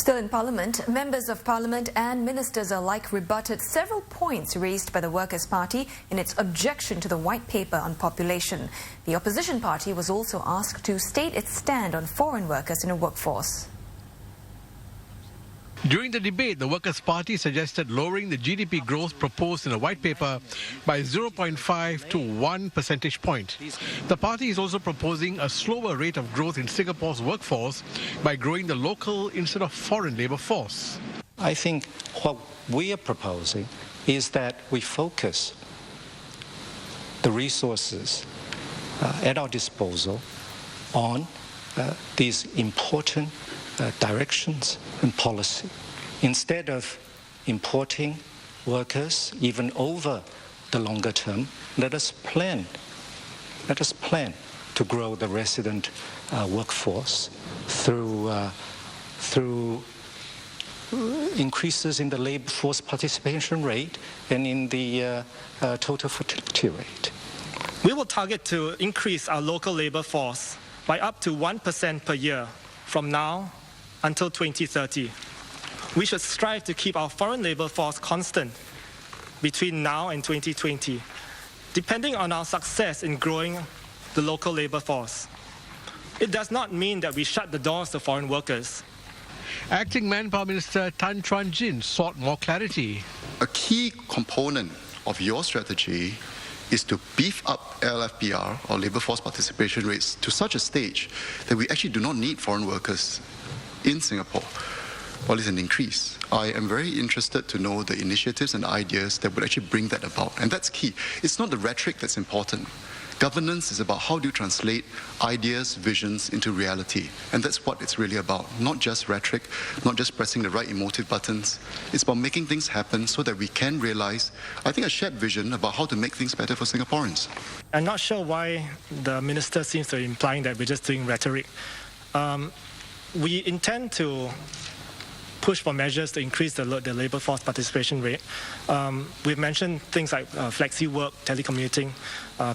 Still in Parliament, members of Parliament and ministers alike rebutted several points raised by the Workers' Party in its objection to the White Paper on population. The opposition party was also asked to state its stand on foreign workers in a workforce. During the debate, the Workers' Party suggested lowering the GDP growth proposed in the White Paper by 0.5 to 1 percentage point. The party is also proposing a slower rate of growth in Singapore's workforce by growing the local instead of foreign labour force. I think what we are proposing is that we focus the resources at our disposal on these important directions and policy. Instead of importing workers even over the longer term, let us plan to grow the resident workforce through increases in the labour force participation rate and in the total fertility rate. We will target to increase our local labour force by up to 1% per year from now until 2030. We should strive to keep our foreign labour force constant between now and 2020, depending on our success in growing the local labour force. It does not mean that we shut the doors to foreign workers. Acting Manpower Minister Tan Chuan Jin sought more clarity. A key component of your strategy is to beef up LFPR, or labour force participation rates, to such a stage that we actually do not need foreign workers in Singapore, or at least an increase. I am very interested to know the initiatives and ideas that would actually bring that about, and that's key. It's not the rhetoric that's important. Governance is about how do you translate ideas, visions into reality, and that's what it's really about. Not just rhetoric, not just pressing the right emotive buttons. It's about making things happen so that we can realize, I think, a shared vision about how to make things better for Singaporeans. I'm not sure why the minister seems to be implying that we're just doing rhetoric. We intend to push for measures to increase the labour force participation rate. We've mentioned things like flexi work, telecommuting,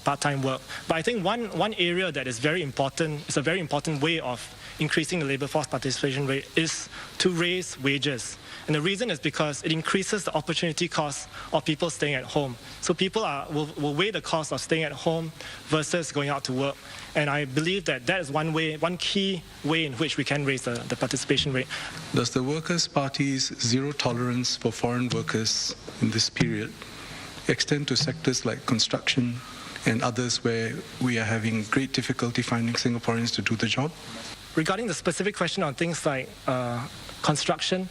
part-time work. But I think one area that is very important, it's a very important way of increasing the labour force participation rate, is to raise wages. And the reason is because it increases the opportunity cost of people staying at home. So people will weigh the cost of staying at home versus going out to work. And I believe that is one key way in which we can raise the participation rate. Does the Workers' Party's zero tolerance for foreign workers in this period extend to sectors like construction and others where we are having great difficulty finding Singaporeans to do the job? Regarding the specific question on things like construction,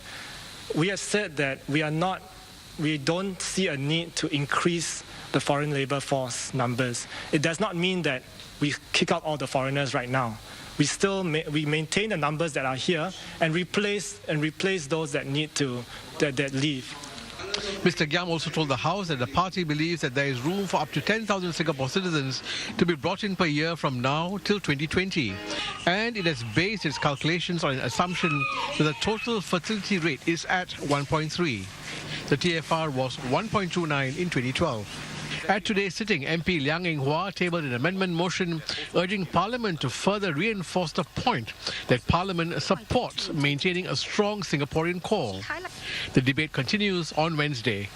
we have said that we don't see a need to increase the foreign labour force numbers. It does not mean that we kick out all the foreigners right now. We maintain the numbers that are here and replace those that need to that leave. Mr. Giam also told the House that the party believes that there is room for up to 10,000 Singapore citizens to be brought in per year from now till 2020. And it has based its calculations on an assumption that the total fertility rate is at 1.3. The TFR was 1.29 in 2012. At today's sitting, MP Liang Eng Hwa tabled an amendment motion urging Parliament to further reinforce the point that Parliament supports maintaining a strong Singaporean core. The debate continues on Wednesday.